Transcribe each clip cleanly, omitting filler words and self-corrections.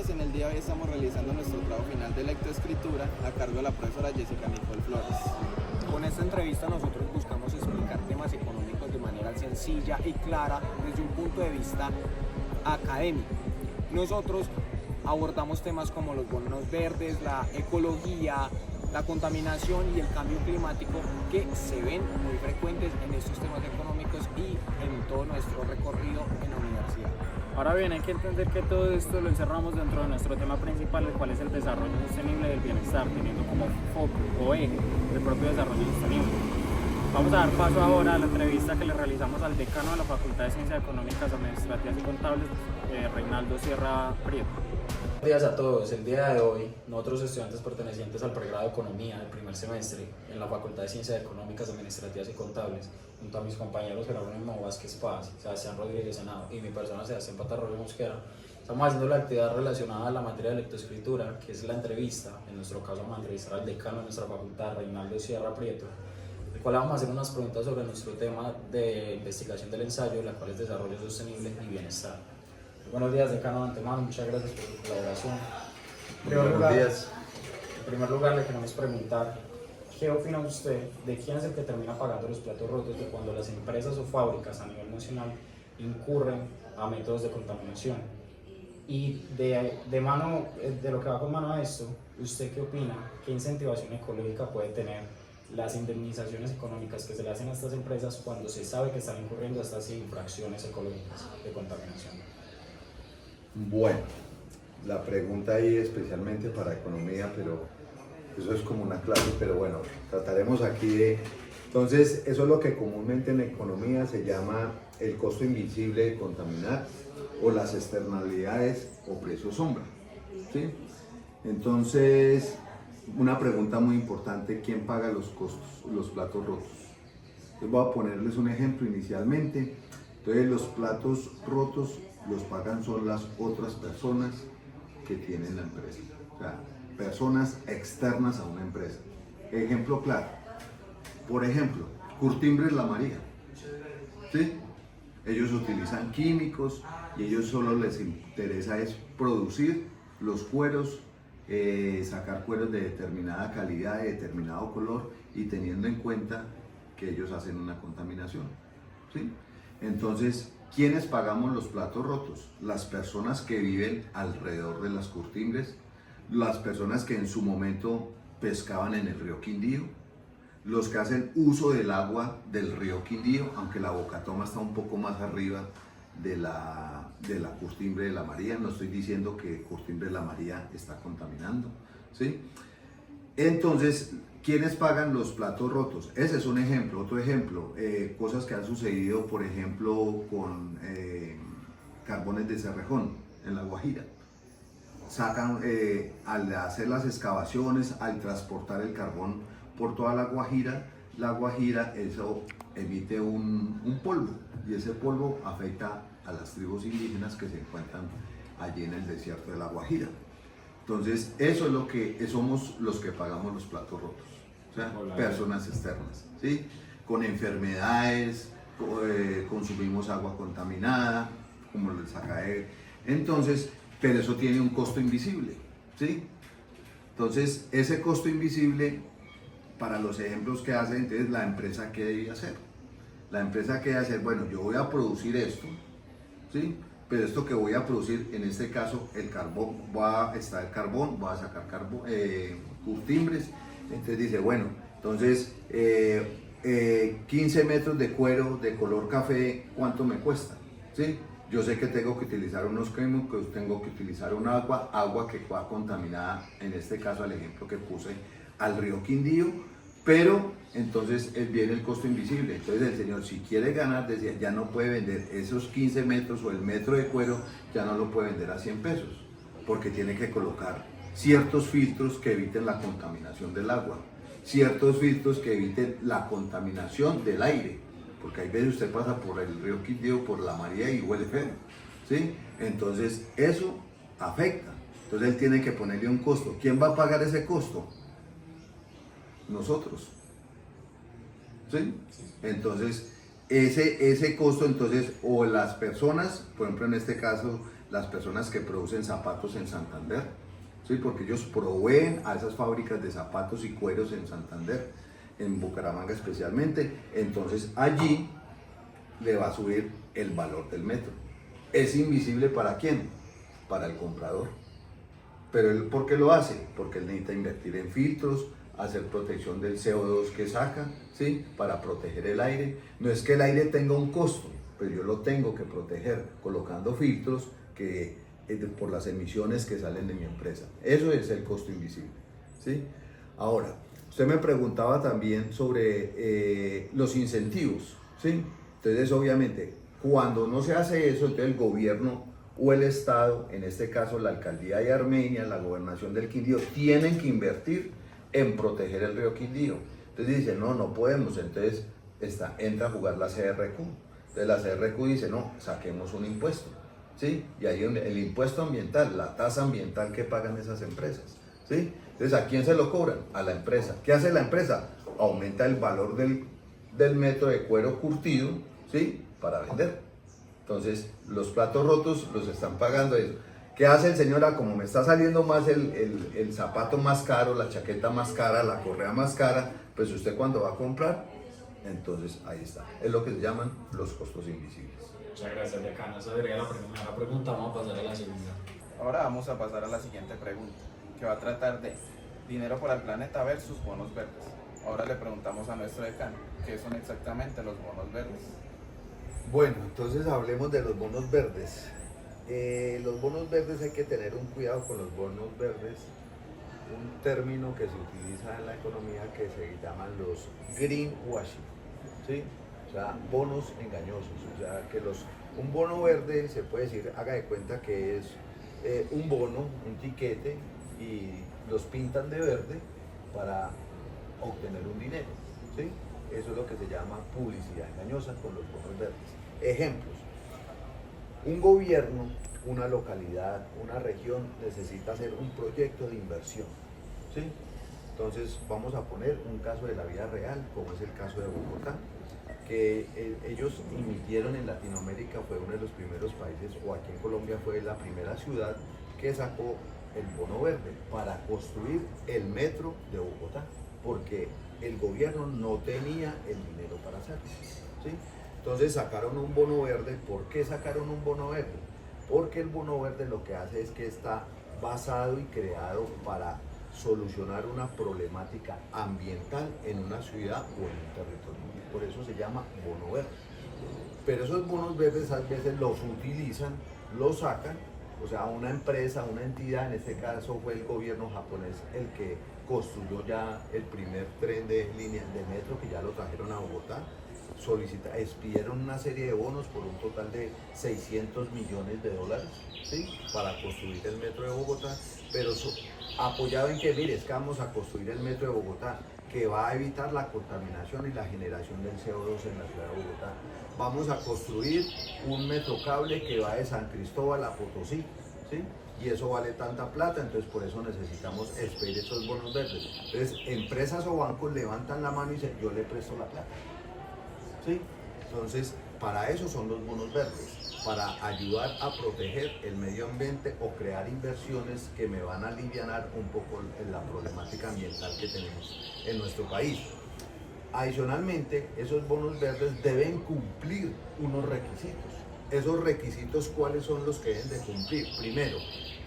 días. En el día de hoy estamos realizando nuestro trabajo final de lectoescritura a cargo de la profesora Jessica Nicole Flores. Con esta entrevista nosotros buscamos explicar temas económicos de manera sencilla y clara desde un punto de vista académico. Nosotros abordamos temas como los bonos verdes, la ecología, la contaminación y el cambio climático que se ven muy frecuentes en estos temas económicos y en todo nuestro recorrido en la universidad. Ahora bien, hay que entender que todo esto lo encerramos dentro de nuestro tema principal, el cual es el desarrollo sostenible del bienestar, teniendo como foco o eje el propio desarrollo sostenible. Vamos a dar paso ahora a la entrevista que le realizamos al decano de la Facultad de Ciencias Económicas, Administrativas y Contables, Reinaldo Sierra Prieto. Buenos días a todos. El día de hoy, nosotros estudiantes pertenecientes al pregrado de Economía del primer semestre en la Facultad de Ciencias Económicas, Administrativas y Contables, junto a mis compañeros Jerónimo Vázquez Paz, Sebastián Rodríguez Senado y mi persona Sebastián Patarroyo Mosquera, estamos haciendo la actividad relacionada a la materia de lectoescritura, que es la entrevista. En nuestro caso vamos a entrevistar al decano de nuestra facultad, Reinaldo Sierra Prieto, el cual vamos a hacer unas preguntas sobre nuestro tema de investigación del ensayo, la cual es desarrollo sostenible y bienestar. Buenos días, decano, de antemano, muchas gracias por su colaboración. Buenos días. En primer lugar, le queremos preguntar, ¿qué opina usted de quién es el que termina pagando los platos rotos de cuando las empresas o fábricas a nivel nacional incurren a métodos de contaminación? Y de lo que va con mano a esto, ¿usted qué opina? ¿Qué incentivación ecológica puede tener las indemnizaciones económicas que se le hacen a estas empresas cuando se sabe que están incurriendo a estas infracciones ecológicas de contaminación? Bueno, la pregunta ahí especialmente para economía, pero eso es como una clase, pero bueno, trataremos aquí de... Entonces, eso es lo que comúnmente en economía se llama el costo invisible de contaminar o las externalidades o precio sombra, ¿sí? Entonces, una pregunta muy importante, ¿quién paga los costos, los platos rotos? Entonces, voy a ponerles un ejemplo inicialmente. Entonces, los platos rotos los pagan son las otras personas que tienen la empresa, o sea, personas externas a una empresa. Ejemplo claro, por ejemplo, Curtimbres La María, ¿sí? Ellos utilizan químicos y ellos solo les interesa es producir los cueros, sacar cueros de determinada calidad, de determinado color y teniendo en cuenta que ellos hacen una contaminación, ¿sí? Entonces, ¿quiénes pagamos los platos rotos? Las personas que viven alrededor de las Curtimbres, las personas que en su momento pescaban en el río Quindío, los que hacen uso del agua del río Quindío, aunque la Bocatoma está un poco más arriba de la Curtimbre de La María. No estoy diciendo que Curtimbre de La María está contaminando, ¿sí? Entonces, ¿quiénes pagan los platos rotos? Ese es un ejemplo. Otro ejemplo, cosas que han sucedido, por ejemplo, con carbones de Cerrejón en La Guajira. Sacan, al hacer las excavaciones, al transportar el carbón por toda La Guajira eso emite un polvo y ese polvo afecta a las tribus indígenas que se encuentran allí en el desierto de La Guajira. Entonces, eso es lo que somos los que pagamos los platos rotos, o sea, personas externas, ¿sí? Con enfermedades, consumimos agua contaminada, como les acabé. Entonces, pero eso tiene un costo invisible, ¿sí? Entonces, ese costo invisible, para los ejemplos que hace, entonces la empresa, ¿qué debe hacer? La empresa, ¿qué debe hacer? Bueno, yo voy a producir esto, ¿sí? Pero esto que voy a producir, en este caso el carbón, voy a extraer carbón, voy a sacar carbón, curtimbres. Entonces dice, bueno, entonces 15 metros de cuero de color café, ¿cuánto me cuesta? ¿Sí? Yo sé que tengo que utilizar unos químicos, tengo que utilizar un agua que va contaminada, en este caso el ejemplo que puse, al río Quindío, pero entonces viene el costo invisible. Entonces el señor, si quiere ganar, decía, ya no puede vender esos 15 metros o el metro de cuero, ya no lo puede vender a 100 pesos, porque tiene que colocar ciertos filtros que eviten la contaminación del agua, ciertos filtros que eviten la contaminación del aire, porque hay veces usted pasa por el río Quindío, por La María y huele feo, ¿sí? Entonces eso afecta. Entonces él tiene que ponerle un costo. ¿Quién va a pagar ese costo? Nosotros, ¿sí? Entonces ese costo, entonces, o las personas, por ejemplo en este caso las personas que producen zapatos en Santander, ¿sí? Porque ellos proveen a esas fábricas de zapatos y cueros en Santander, en Bucaramanga especialmente. Entonces allí le va a subir el valor del metro. ¿Es invisible para quién? Para el comprador. Pero él, ¿por qué lo hace? Porque él necesita invertir en filtros, hacer protección del CO2 que saca, ¿sí? Para proteger el aire. No es que el aire tenga un costo, pero yo lo tengo que proteger colocando filtros que, por las emisiones que salen de mi empresa. Eso es el costo invisible, ¿sí? Ahora, usted me preguntaba también sobre los incentivos, ¿sí? Entonces, obviamente, cuando no se hace eso, entonces el gobierno o el Estado, en este caso la Alcaldía de Armenia, la Gobernación del Quindío, tienen que invertir en proteger el río Quindío. Entonces dice, no podemos, entonces entra a jugar la CRQ. Entonces la CRQ dice, no, saquemos un impuesto, ¿sí? Y ahí el impuesto ambiental, la tasa ambiental que pagan esas empresas, ¿sí? Entonces, ¿a quién se lo cobran? A la empresa. ¿Qué hace la empresa? Aumenta el valor del metro de cuero curtido, ¿sí? Para vender. Entonces, los platos rotos los están pagando eso. ¿Qué hace el señor? Como me está saliendo más el zapato más caro, la chaqueta más cara, la correa más cara, pues usted cuando va a comprar, entonces ahí está. Es lo que se llaman los costos invisibles. Muchas gracias, decano. Esa sería la primera pregunta. Vamos a pasar a la segunda. Ahora vamos a pasar a la siguiente pregunta, que va a tratar de dinero para el planeta versus bonos verdes. Ahora le preguntamos a nuestro decano, ¿qué son exactamente los bonos verdes? Bueno, entonces hablemos de los bonos verdes. Los bonos verdes hay que tener un cuidado con los bonos verdes, un término que se utiliza en la economía que se llaman los greenwashing, ¿sí? O sea, bonos engañosos, o sea, que un bono verde se puede decir, haga de cuenta que es un bono, un tiquete, y los pintan de verde para obtener un dinero, ¿sí? Eso es lo que se llama publicidad engañosa con los bonos verdes. Ejemplos. Un gobierno, una localidad, una región necesita hacer un proyecto de inversión, ¿sí? Entonces vamos a poner un caso de la vida real, como es el caso de Bogotá, que ellos emitieron en Latinoamérica, fue uno de los primeros países, o aquí en Colombia fue la primera ciudad que sacó el bono verde para construir el metro de Bogotá, porque el gobierno no tenía el dinero para hacerlo, ¿sí? Entonces sacaron un bono verde. ¿Por qué sacaron un bono verde? Porque el bono verde lo que hace es que está basado y creado para solucionar una problemática ambiental en una ciudad o en un territorio. Por eso se llama bono verde. Pero esos bonos verdes a veces los utilizan, los sacan, o sea, una empresa, una entidad, en este caso fue el gobierno japonés el que construyó ya el primer tren de línea de metro, que ya lo trajeron a Bogotá. Expidieron una serie de bonos por un total de $600 millones, ¿sí? Para construir el metro de Bogotá, pero apoyado en que, mire, es que vamos a construir el metro de Bogotá, que va a evitar la contaminación y la generación del CO2 en la ciudad de Bogotá. Vamos a construir un metrocable que va de San Cristóbal a Potosí, ¿sí? Y eso vale tanta plata, entonces por eso necesitamos expedir estos bonos verdes. Entonces, empresas o bancos levantan la mano y dicen, yo le presto la plata, ¿sí? Entonces, para eso son los bonos verdes, para ayudar a proteger el medio ambiente o crear inversiones que me van a alivianar un poco la problemática ambiental que tenemos en nuestro país. Adicionalmente, esos bonos verdes deben cumplir unos requisitos. Esos requisitos, ¿cuáles son los que deben de cumplir? Primero,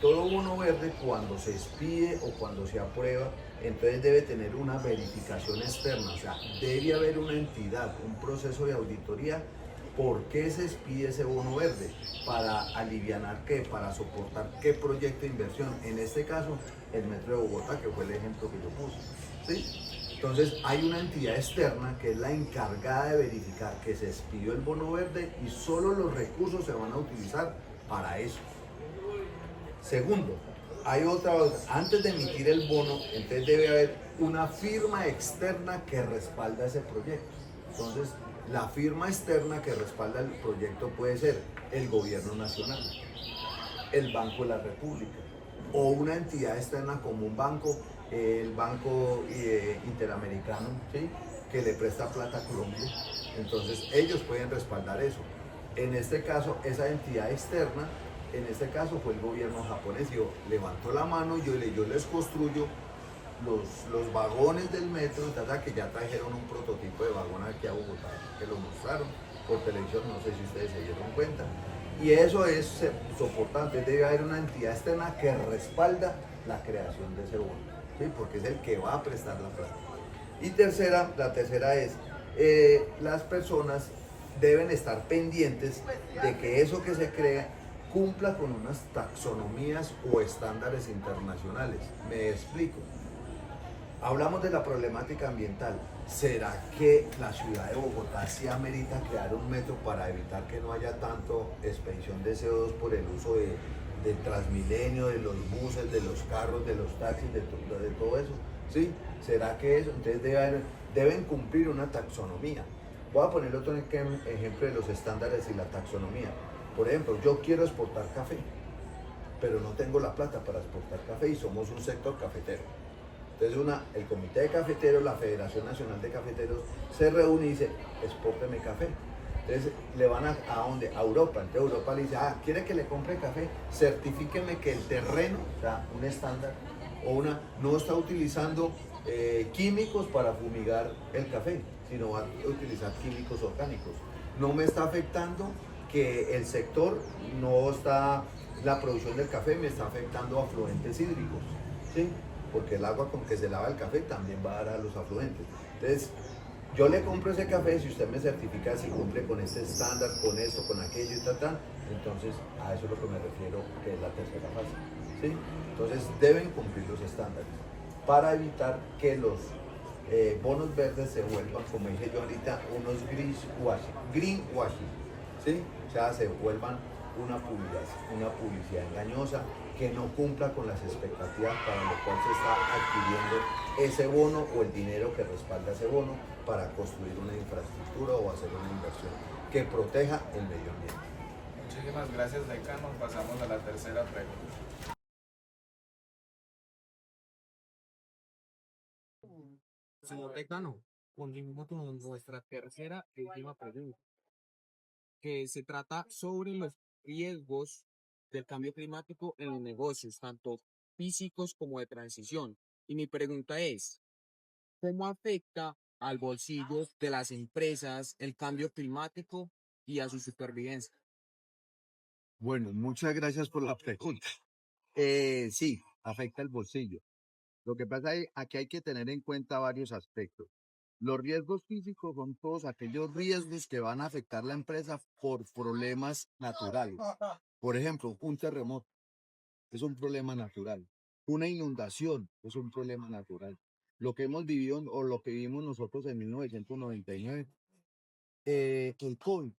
todo bono verde, cuando se expide o cuando se aprueba, entonces debe tener una verificación externa, o sea, debe haber una entidad, un proceso de auditoría. ¿Por qué se expide ese bono verde? Para alivianar qué, para soportar qué proyecto de inversión. En este caso, el metro de Bogotá, que fue el ejemplo que yo puse, ¿sí? Entonces hay una entidad externa que es la encargada de verificar que se expidió el bono verde y solo los recursos se van a utilizar para eso. Segundo, hay antes de emitir el bono, entonces debe haber una firma externa que respalda ese proyecto. Entonces, la firma externa que respalda el proyecto puede ser el gobierno nacional, el Banco de la República o una entidad externa como un banco, el Banco Interamericano, ¿sí? Que le presta plata a Colombia. Entonces ellos pueden respaldar eso. En este caso, esa entidad externa en este caso fue el gobierno japonés, y levantó la mano y yo les construyo los vagones del metro, que ya trajeron un prototipo de vagón aquí a Bogotá, que lo mostraron por televisión, no sé si ustedes se dieron cuenta. Y eso es soportante, debe haber una entidad externa que respalda la creación de ese bono, ¿sí? Porque es el que va a prestar la plata. Y la tercera es, las personas deben estar pendientes de que eso que se crea cumpla con unas taxonomías o estándares internacionales. Me explico. Hablamos de la problemática ambiental. ¿Será que la ciudad de Bogotá sí amerita crear un metro para evitar que no haya tanto expedición de CO2 por el uso del Transmilenio, de los buses, de los carros, de los taxis, de todo eso? ¿Sí? ¿Será que eso? Entonces deben cumplir una taxonomía. Voy a poner otro ejemplo de los estándares y la taxonomía. Por ejemplo, yo quiero exportar café, pero no tengo la plata para exportar café y somos un sector cafetero. Entonces el comité de cafeteros, la Federación Nacional de Cafeteros, se reúne y dice, expórteme café. Entonces le van ¿a dónde? A Europa. Entonces Europa le dice, ¿quiere que le compre café? Certifíqueme que el terreno, o sea, un estándar, no está utilizando químicos para fumigar el café, sino va a utilizar químicos orgánicos. No me está afectando que el sector la producción del café me está afectando a afluentes hídricos, ¿sí? Porque el agua con que se lava el café también va a dar a los afluentes. Entonces, yo le compro ese café si usted me certifica si cumple con este estándar, con esto, con aquello y tal. Entonces, a eso es lo que me refiero, que es la tercera fase, ¿sí? Entonces, deben cumplir los estándares para evitar que los bonos verdes se vuelvan, como dije yo ahorita, unos greenwashing, ¿sí? O sea, se vuelvan una publicidad engañosa que no cumpla con las expectativas para lo cual se está adquiriendo ese bono o el dinero que respalda ese bono para construir una infraestructura o hacer una inversión que proteja el medio ambiente. Muchísimas gracias, decano. Pasamos a la tercera pregunta. Señor decano, continuamos con nuestra tercera y última pregunta, que se trata sobre los riesgos del cambio climático en los negocios, tanto físicos como de transición. Y mi pregunta es, ¿cómo afecta al bolsillo de las empresas el cambio climático y a su supervivencia? Bueno, muchas gracias por la pregunta. Sí, afecta el bolsillo. Lo que pasa es aquí hay que tener en cuenta varios aspectos. Los riesgos físicos son todos aquellos riesgos que van a afectar la empresa por problemas naturales. Por ejemplo, un terremoto es un problema natural. Una inundación es un problema natural. Lo que hemos vivido o lo que vivimos nosotros en 1999, el COVID,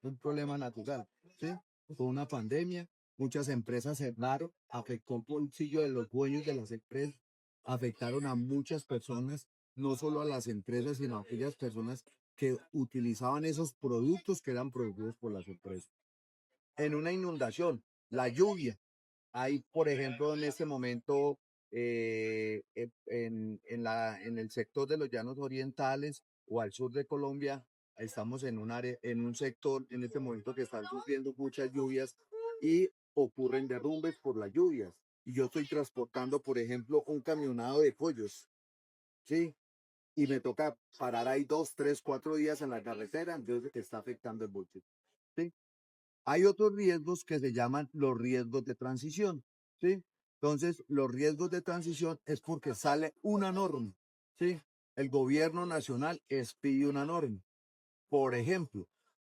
un problema natural, ¿sí? Fue una pandemia, muchas empresas cerraron, afectó el bolsillo de los dueños de las empresas, afectaron a muchas personas, no solo a las empresas, sino a aquellas personas que utilizaban esos productos que eran producidos por las empresas. En una inundación, la lluvia. Hay, por ejemplo, en este momento, en el sector de los llanos orientales o al sur de Colombia, estamos en un sector en este momento que están sufriendo muchas lluvias y ocurren derrumbes por las lluvias. Y yo estoy transportando, por ejemplo, un camionado de pollos, ¿sí? Y me toca parar ahí 2, 3, 4 días en la carretera, entonces está afectando el bolsillo, ¿sí? Hay otros riesgos que se llaman los riesgos de transición, ¿sí? Entonces, los riesgos de transición es porque sale una norma, ¿sí? El gobierno nacional expide una norma. Por ejemplo,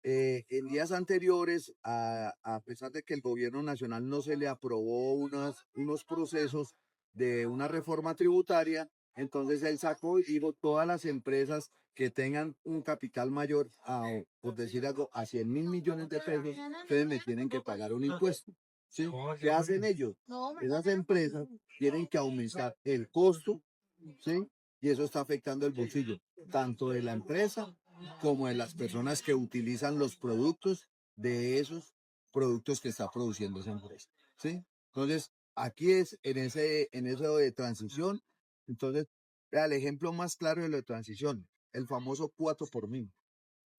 en días anteriores, a pesar de que el gobierno nacional no se le aprobó unos procesos de una reforma tributaria, entonces él sacó y dijo, todas las empresas que tengan un capital mayor a, por decir algo, a 100.000 millones de pesos, ustedes me tienen que pagar un impuesto. ¿Sí? ¿Qué hacen ellos? Esas empresas tienen que aumentar el costo, ¿sí? Y eso está afectando el bolsillo, tanto de la empresa como de las personas que utilizan los productos de esos productos que está produciendo esa empresa, ¿sí? Entonces, aquí es en eso de transición. Entonces, vea, el ejemplo más claro de la transición, el famoso 4 por mil,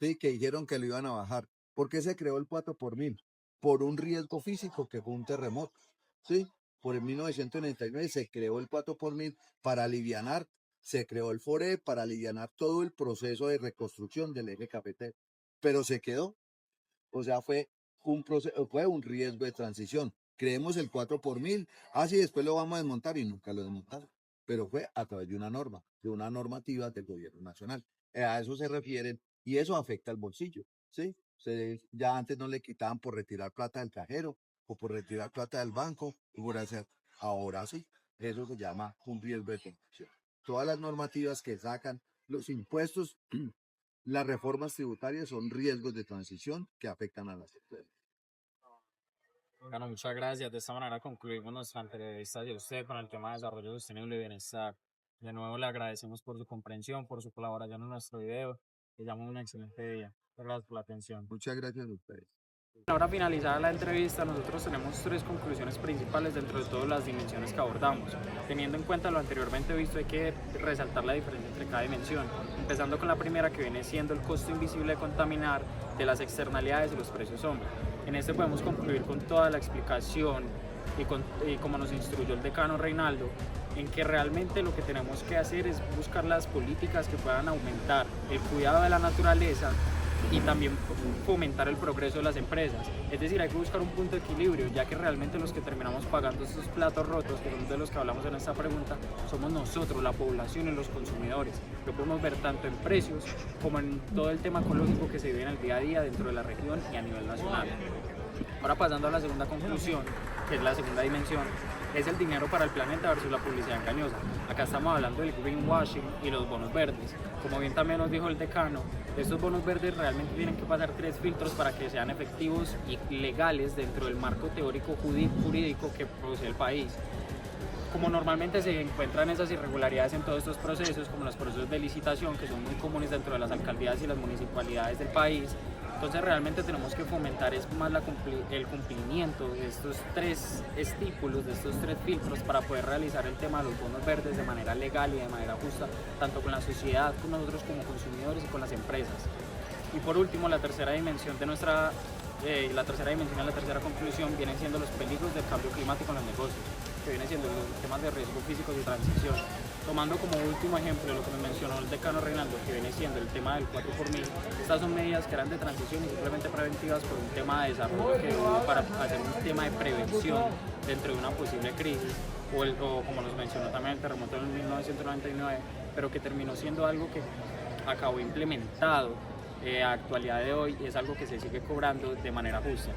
¿sí? Que dijeron que lo iban a bajar. ¿Por qué se creó el 4 por mil? por un riesgo físico que fue un terremoto, ¿sí? Por el 1999 se creó el 4x1000 para alivianar, se creó el FORE para alivianar todo el proceso de reconstrucción del eje cafetero, pero se quedó, o sea, fue un riesgo de transición. Creemos el 4x1000, sí, después lo vamos a desmontar y nunca lo desmontaron, pero fue a través de una norma, de una normativa del gobierno nacional. A eso se refieren y eso afecta al bolsillo, ¿sí? Ya antes no le quitaban por retirar plata del cajero o por retirar plata del banco, o por hacer, ahora sí, eso se llama un riesgo de transición. Todas las normativas que sacan, los impuestos, las reformas tributarias son riesgos de transición que afectan a las empresas. Bueno, muchas gracias. De esta manera concluimos nuestra entrevista hacia usted con el tema de desarrollo sostenible y bienestar. De nuevo le agradecemos por su comprensión, por su colaboración en nuestro video. Le damos un excelente día. Gracias por la atención. Muchas gracias a ustedes. Ahora finalizada la entrevista, nosotros tenemos 3 conclusiones principales dentro de todas las dimensiones que abordamos. Teniendo en cuenta lo anteriormente visto, hay que resaltar la diferencia entre cada dimensión, empezando con la primera, que viene siendo el costo invisible de contaminar, de las externalidades y los precios sombra. En este podemos concluir con toda la explicación y como nos instruyó el decano Reinaldo, en que realmente lo que tenemos que hacer es buscar las políticas que puedan aumentar el cuidado de la naturaleza y también fomentar el progreso de las empresas. Es decir, hay que buscar un punto de equilibrio, ya que realmente los que terminamos pagando estos platos rotos, que son de los que hablamos en esta pregunta, somos nosotros, la población y los consumidores. Lo podemos ver tanto en precios como en todo el tema ecológico que se vive en el día a día dentro de la región y a nivel nacional. Ahora pasando a la segunda conclusión, que es la segunda dimensión, es el dinero para el planeta versus la publicidad engañosa. Acá estamos hablando del greenwashing y los bonos verdes. Como bien también nos dijo el decano, estos bonos verdes realmente tienen que pasar 3 filtros para que sean efectivos y legales dentro del marco teórico jurídico que posee el país. Como normalmente se encuentran esas irregularidades en todos estos procesos, como los procesos de licitación, que son muy comunes dentro de las alcaldías y las municipalidades del país, entonces realmente tenemos que fomentar es más el cumplimiento de estos 3 estípulos, de estos 3 filtros para poder realizar el tema de los bonos verdes de manera legal y de manera justa, tanto con la sociedad, con nosotros como consumidores y con las empresas. Y por último, la tercera dimensión y la tercera conclusión vienen siendo los peligros del cambio climático en los negocios, que vienen siendo los temas de riesgo físicos y transición. Tomando como último ejemplo lo que me mencionó el decano Reinaldo, que viene siendo el tema del 4x1000, estas son medidas que eran de transición y simplemente preventivas por un tema de desarrollo que hubo para hacer un tema de prevención dentro de una posible crisis, o como nos mencionó también el terremoto en 1999, pero que terminó siendo algo que acabó implementado a actualidad de hoy y es algo que se sigue cobrando de manera justa.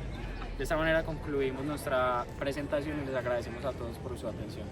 De esta manera concluimos nuestra presentación y les agradecemos a todos por su atención.